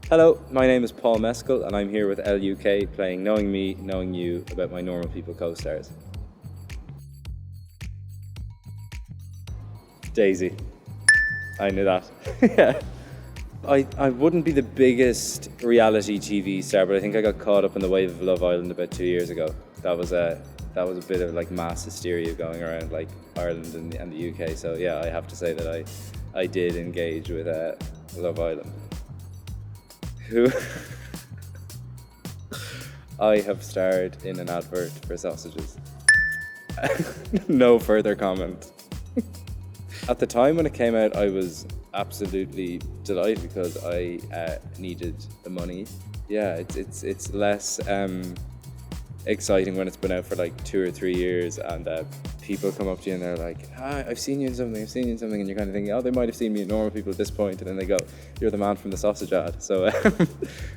Hello, my name is Paul Mescal and I'm here with LUK playing Knowing Me, Knowing You about my Normal People co-stars. Daisy. I knew that. Yeah. I wouldn't be the biggest reality TV star, but I think I got caught up in the wave of Love Island about 2 years ago. That was a bit of like mass hysteria going around like Ireland and the UK. So yeah, I have to say that I did engage with Love Island. Who I have starred in an advert for sausages. No further comment. At the time when it came out, I was absolutely delighted because I needed the money. Yeah, it's less exciting when it's been out for like 2 or 3 years and people come up to you and they're like, I've seen you in something, and you're kind of thinking, oh, they might have seen me in Normal People at this point, and then they go, you're the man from the sausage ad. So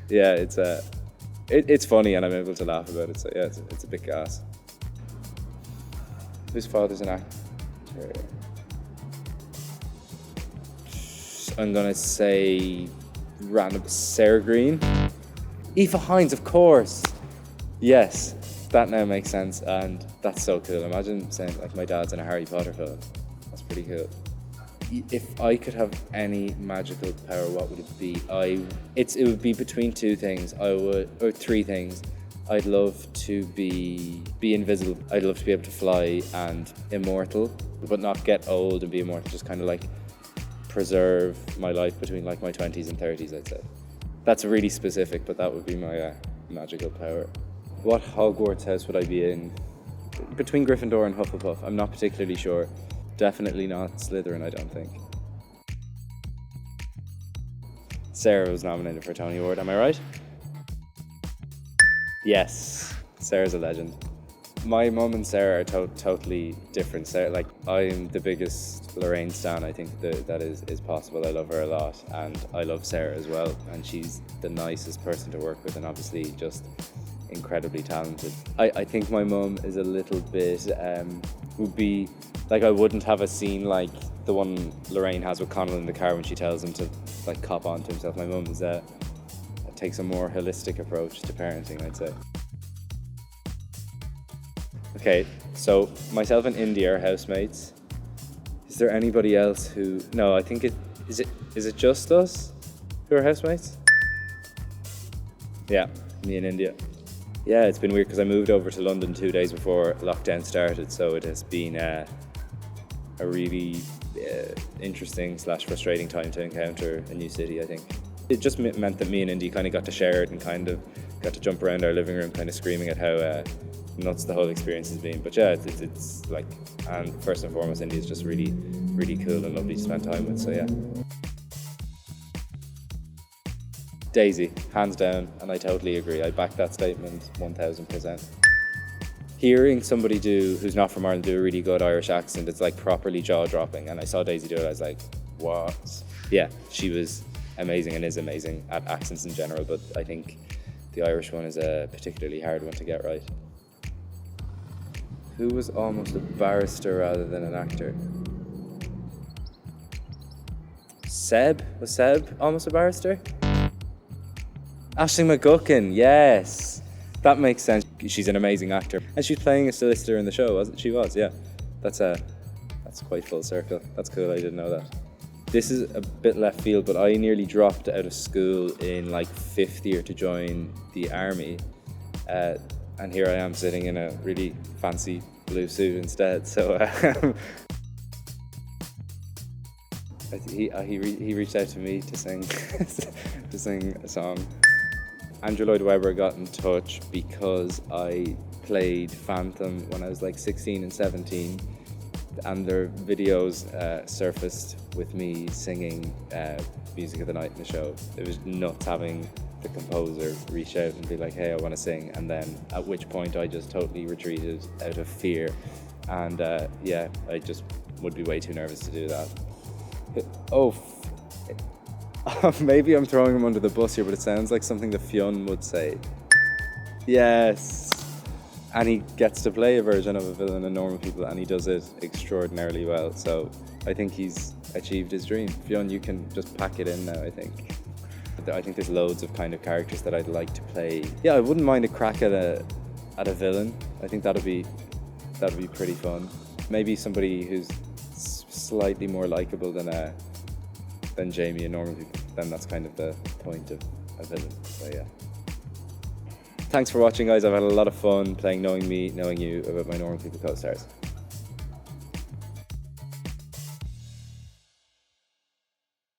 yeah, it's funny and I'm able to laugh about it, so yeah, it's a bit gas. Whose father's an actor? I'm gonna say random Sarah Green. Aoife Hines, of course. Yes, that now makes sense, and that's so cool. Imagine saying like my dad's in a Harry Potter film. That's pretty cool. If I could have any magical power, what would it be? It would be between two things. Or three things. I'd love to be invisible. I'd love to be able to fly and immortal, but not get old and be immortal. Just kind of like preserve my life between like my 20s and 30s, I'd say. That's really specific, but that would be my magical power. What Hogwarts house would I be in? Between Gryffindor and Hufflepuff. I'm not particularly sure. Definitely not Slytherin, I don't think. Sarah was nominated for a Tony Award, am I right? Yes, Sarah's a legend. My mum and Sarah are totally different. Sarah, like, I'm the biggest Lorraine stan I think that is possible. I love her a lot, and I love Sarah as well, and she's the nicest person to work with, and obviously just incredibly talented. I think my mum is a little bit, would be, like, I wouldn't have a scene like the one Lorraine has with Connell in the car when she tells him to like cop on to himself. My mum is takes a more holistic approach to parenting, I'd say. Okay, so myself and India are housemates. Is there anybody else who? No, I think is it just us who are housemates? Yeah, me and India. Yeah, it's been weird because I moved over to London 2 days before lockdown started, so it has been a really interesting / frustrating time to encounter a new city, I think. It just meant that me and Indy kind of got to share it and kind of got to jump around our living room kind of screaming at how nuts the whole experience has been. But yeah, it's like, and first and foremost, Indy is just really, really cool and lovely to spend time with, so yeah. Daisy, hands down, and I totally agree. I back that statement 1000%. Hearing somebody who's not from Ireland do a really good Irish accent, it's like properly jaw-dropping, and I saw Daisy do it, I was like, what? Yeah, she was amazing and is amazing at accents in general, but I think the Irish one is a particularly hard one to get right. Who was almost a barrister rather than an actor? Seb? Was Seb almost a barrister? Aisling McGuckin, yes. That makes sense. She's an amazing actor. And she's playing a solicitor in the show, wasn't she? She was, yeah. That's quite full circle. That's cool, I didn't know that. This is a bit left field, but I nearly dropped out of school in like 5th year to join the army. And here I am sitting in a really fancy blue suit instead. So he reached out to me to sing to sing a song. Andrew Lloyd Webber got in touch because I played Phantom when I was like 16 and 17, and their videos surfaced with me singing Music of the Night in the show. It was nuts having the composer reach out and be like, hey, I want to sing, and then at which point I just totally retreated out of fear, and yeah, I just would be way too nervous to do that. Maybe I'm throwing him under the bus here, but it sounds like something the Fionn would say. Yes. And he gets to play a version of a villain in Normal People, and he does it extraordinarily well. So I think he's achieved his dream. Fionn, you can just pack it in now, I think. I think there's loads of kind of characters that I'd like to play. Yeah, I wouldn't mind a crack at a villain. I think that'd be pretty fun. Maybe somebody who's slightly more likable than Jamie and normal people. Then that's kind of the point of a villain. So yeah. Thanks for watching, guys. I've had a lot of fun playing Knowing Me, Knowing You about my Normal People co-stars.